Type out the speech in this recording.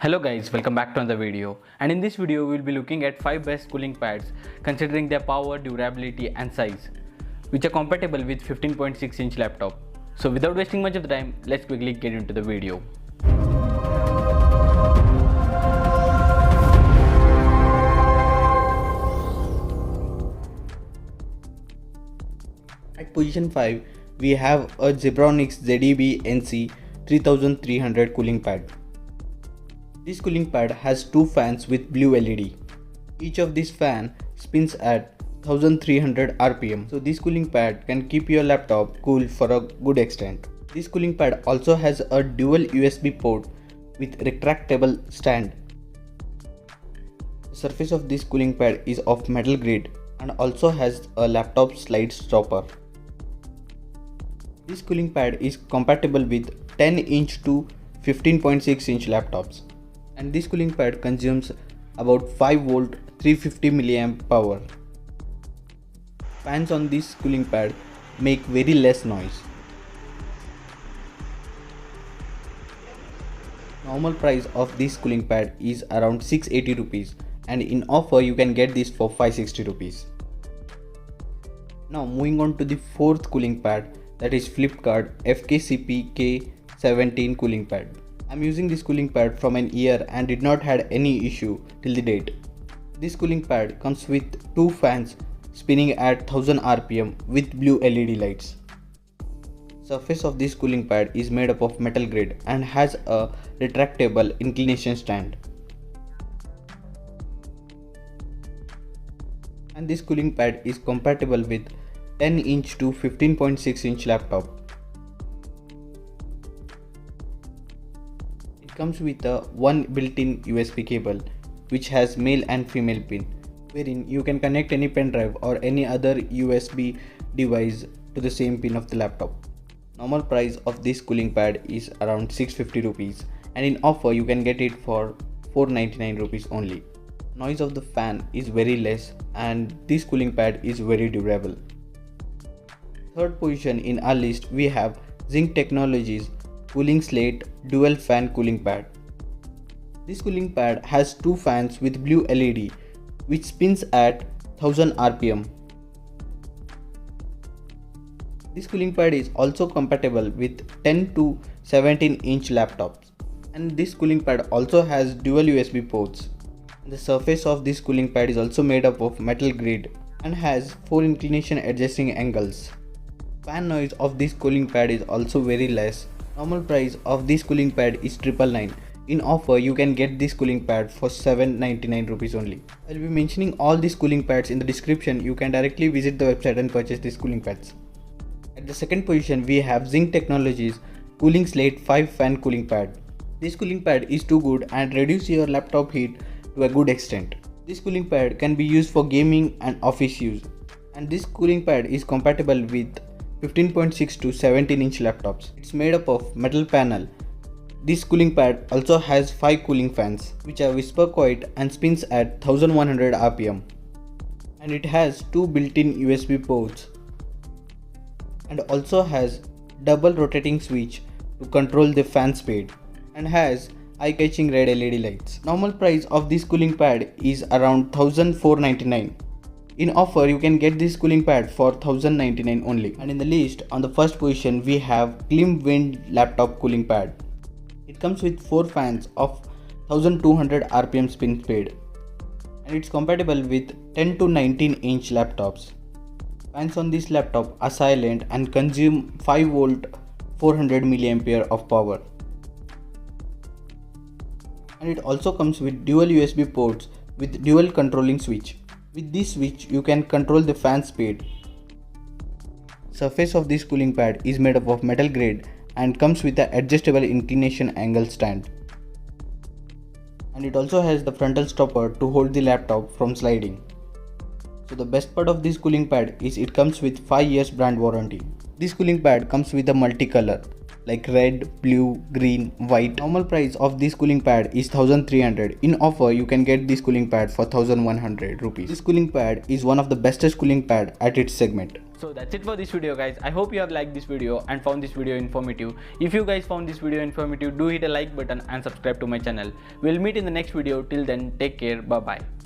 Hello guys, welcome back to another video, and in this video we will be looking at 5 best cooling pads considering their power, durability and size, which are compatible with 15.6-inch laptop. So without wasting much of the time, let's quickly get into the video. At position 5, we have a Zebronics ZEB NC 3300 cooling pad. This cooling pad has two fans with blue LED. Each of these fan spins at 1300 RPM. So this cooling pad can keep your laptop cool for a good extent. This cooling pad also has a dual USB port with retractable stand. The surface of this cooling pad is of metal grade and also has a laptop slide stopper. This cooling pad is compatible with 10-inch to 15.6-inch laptops. And this cooling pad consumes about 5 volt 350 mAh power. Fans on this cooling pad make very less noise. Normal price of this cooling pad is around 680 rupees, and in offer you can get this for 560 rupees. Now moving on to the fourth cooling pad, that is Flipkart FKCP K17 cooling pad. I'm using this cooling pad from an year and did not had any issue till the date. This cooling pad comes with two fans spinning at 1000 RPM with blue LED lights. Surface of this cooling pad is made up of metal grade and has a retractable inclination stand. And this cooling pad is compatible with 10-inch to 15.6-inch laptop. It comes with a one built-in USB cable which has male and female pin, wherein you can connect any pen drive or any other USB device to the same pin of the laptop. Normal price of this cooling pad is around 650 rupees, and in offer you can get it for 499 rupees only. Noise of the fan is very less and this cooling pad is very durable. Third position in our list we have Zinc Technologies Cooling Slate Dual Fan Cooling Pad. This cooling pad has two fans with blue LED which spins at 1000 RPM. This cooling pad is also compatible with 10 to 17-inch laptops, and this cooling pad also has dual USB ports. The surface of this cooling pad is also made up of metal grade and has 4 inclination adjusting angles. Fan noise of this cooling pad is also very less. Normal price of this cooling pad is 999. In offer you can get this cooling pad for 799 rupees only. I will be mentioning all these cooling pads in the description. You can directly visit the website and purchase these cooling pads. At the second position we have Zinc Technologies Cooling Slate 5 Fan Cooling Pad. This cooling pad is too good and reduces your laptop heat to a good extent. This cooling pad can be used for gaming and office use, and this cooling pad is compatible with 15.6 to 17-inch laptops. It's made up of metal panel. This cooling pad also has 5 cooling fans which are whisper quiet and spins at 1100 RPM, and it has 2 built-in USB ports and also has double rotating switch to control the fan speed and has eye-catching red LED lights. Normal price of this cooling pad is around 1499. In offer you can get this cooling pad for 1099 only. And in the list on the first position we have Klimwind Laptop Cooling Pad. It comes with 4 fans of 1200 RPM spin speed, and it's compatible with 10 to 19-inch laptops. Fans on this laptop are silent and consume 5 volt 400 mAh of power. And it also comes with dual USB ports with dual controlling switch. With this switch you can control the fan speed. Surface of this cooling pad is made up of metal grade and comes with an adjustable inclination angle stand. And it also has the frontal stopper to hold the laptop from sliding. So the best part of this cooling pad is it comes with 5 years brand warranty. This cooling pad comes with a multicolor like red, blue, green, white. Normal price of this cooling pad is 1300. In offer you can get this cooling pad for 1100 rupees. This cooling pad is one of the bestest cooling pad at its segment. So that's it for this video guys. I hope you have liked this video and found this video informative. If you guys found this video informative, do hit a like button and subscribe to my channel. We'll meet in the next video. Till then, take care. Bye bye.